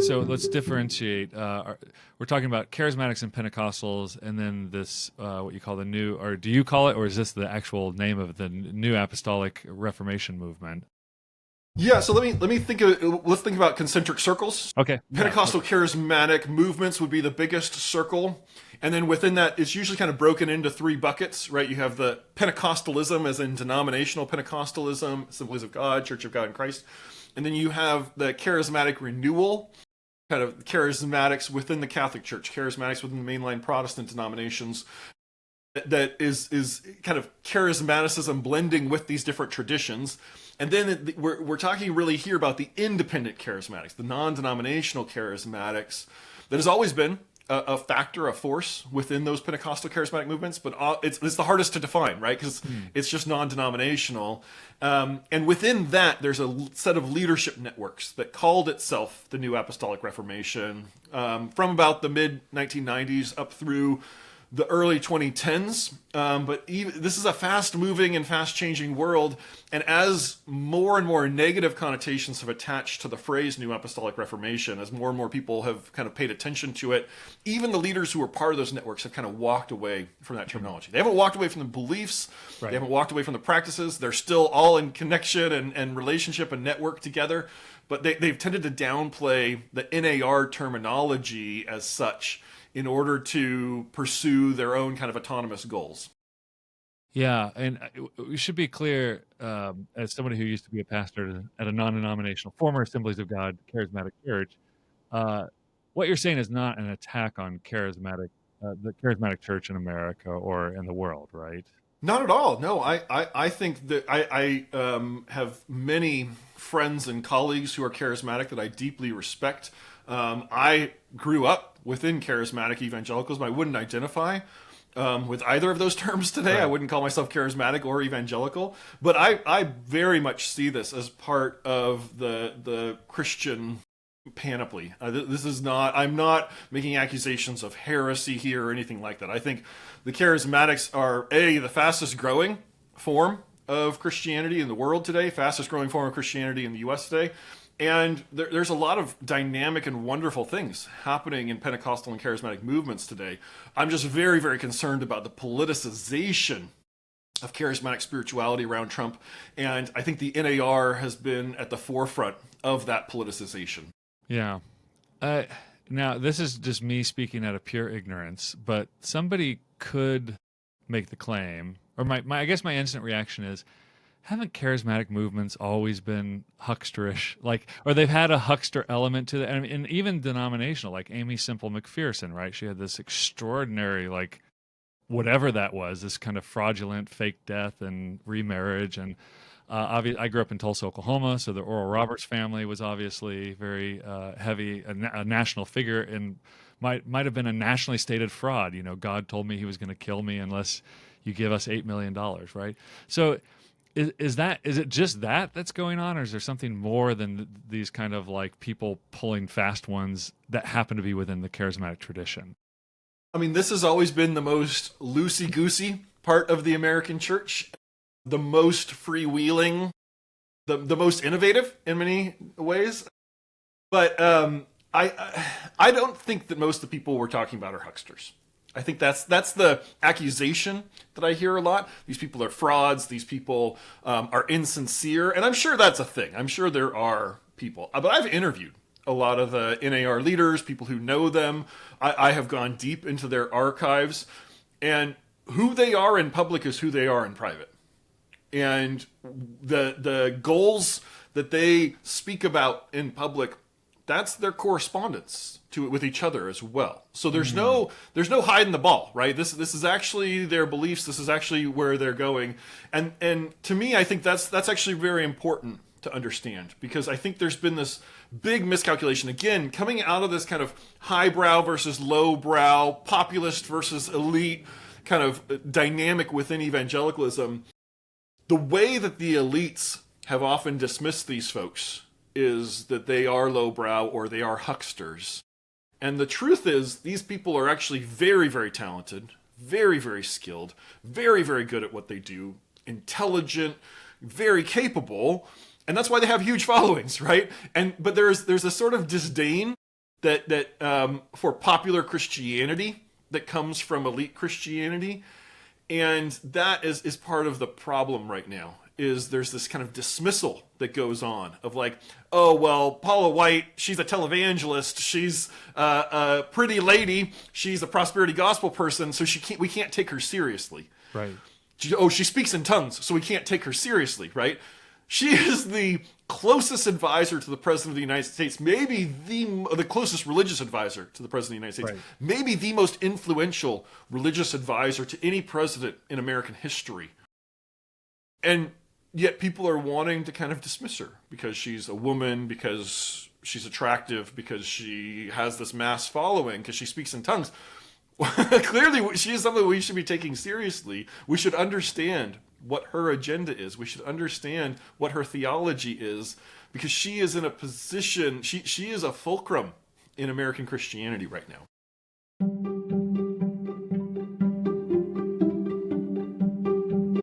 So let's differentiate. We're talking about charismatics and Pentecostals, and then this what you call the new, or do you call it, or is this the actual name of the new Apostolic Reformation movement? Yeah, so let's think about concentric circles. Okay. Pentecostal Okay. charismatic movements would be the biggest circle. And then within that, it's usually kind of broken into three buckets, right? You have the Pentecostalism, as in denominational Pentecostalism, Assemblies of God, Church of God in Christ. And then you have the charismatic renewal, kind of charismatics within the Catholic Church, charismatics within the mainline Protestant denominations. That is kind of charismaticism blending with these different traditions. And then we're talking really here about the independent charismatics, the non-denominational charismatics. That has always been a factor, a force within those Pentecostal charismatic movements, but it's the hardest to define, right? Because it's just non-denominational. And within that, there's a set of leadership networks that called itself the New Apostolic Reformation from about the mid-1990s up through the early 2010s. But this is a fast-moving and fast-changing world, and as more and more negative connotations have attached to the phrase New Apostolic Reformation, as more and more people have kind of paid attention to it, even the leaders who were part of those networks have kind of walked away from that terminology. They haven't walked away from the beliefs, Right. They haven't walked away from the practices. They're still all in connection and relationship and network together, but they've tended to downplay the NAR terminology as such in order to pursue their own kind of autonomous goals. Yeah, and we should be clear, as somebody who used to be a pastor at a non-denominational, former Assemblies of God charismatic church, uh, what you're saying is not an attack on the charismatic church in America or in the world, right? Not at all. No, I think that I have many friends and colleagues who are charismatic that I deeply respect. I grew up within charismatic evangelicalism. I wouldn't identify with either of those terms today. I Right. wouldn't call myself charismatic or evangelical, but I very much see this as part of the Christian panoply. This is not, I'm not making accusations of heresy here or anything like that. I think the charismatics are the fastest growing form of Christianity in the world today, fastest growing form of Christianity in the US today. And there's a lot of dynamic and wonderful things happening in Pentecostal and charismatic movements today. I'm just very, very concerned about the politicization of charismatic spirituality around Trump. And I think the NAR has been at the forefront of that politicization. Yeah. Uh, Now, this is just me speaking out of pure ignorance, but somebody could make the claim, or I guess my instant reaction is, haven't charismatic movements always been hucksterish? Like, or they've had a huckster element to it. And even denominational, like Amy Semple McPherson, right? She had this extraordinary, like, whatever that was, this kind of fraudulent fake death and remarriage. And I grew up in Tulsa, Oklahoma, so the Oral Roberts family was obviously very heavy, a national figure, and might have been a nationally stated fraud. You know, God told me he was going to kill me unless you give us $8 million, right? So is it just that's going on, or is there something more than these kind of like people pulling fast ones that happen to be within the charismatic tradition? I mean, this has always been the most loosey-goosey part of the American church, the most freewheeling, the most innovative in many ways. But I don't think that most of the people we're talking about are hucksters. I think that's the accusation that I hear a lot. These people are frauds. These people are insincere, and I'm sure that's a thing. I'm sure there are people, but I've interviewed a lot of the NAR leaders, people who know them. I have gone deep into their archives, and who they are in public is who they are in private. And the goals that they speak about in public, that's their correspondence to it with each other as well. So there's no hiding the ball, right? This is actually their beliefs. This is actually where they're going. And to me, I think that's actually very important to understand, because I think there's been this big miscalculation, again, coming out of this kind of highbrow versus lowbrow, populist versus elite kind of dynamic within evangelicalism. The way that the elites have often dismissed these folks is that they are lowbrow or they are hucksters. And the truth is, these people are actually very, very talented, very, very skilled, very, very good at what they do, intelligent, very capable, and that's why they have huge followings, right? But there's a sort of disdain that for popular Christianity that comes from elite Christianity. And that is part of the problem right now, is there's this kind of dismissal that goes on of like, oh, well, Paula White, she's a televangelist, she's a pretty lady, she's a prosperity gospel person, so we can't take her seriously. Right. She speaks in tongues, so we can't take her seriously, right? She is the closest advisor to the President of the United States, maybe the closest religious advisor to the President of the United States, Right. maybe the most influential religious advisor to any president in American history. And yet people are wanting to kind of dismiss her because she's a woman, because she's attractive, because she has this mass following, because she speaks in tongues. Clearly, she is something we should be taking seriously. We should understand what her agenda is. We should understand what her theology is, because she is in a position, she is a fulcrum in American Christianity right now.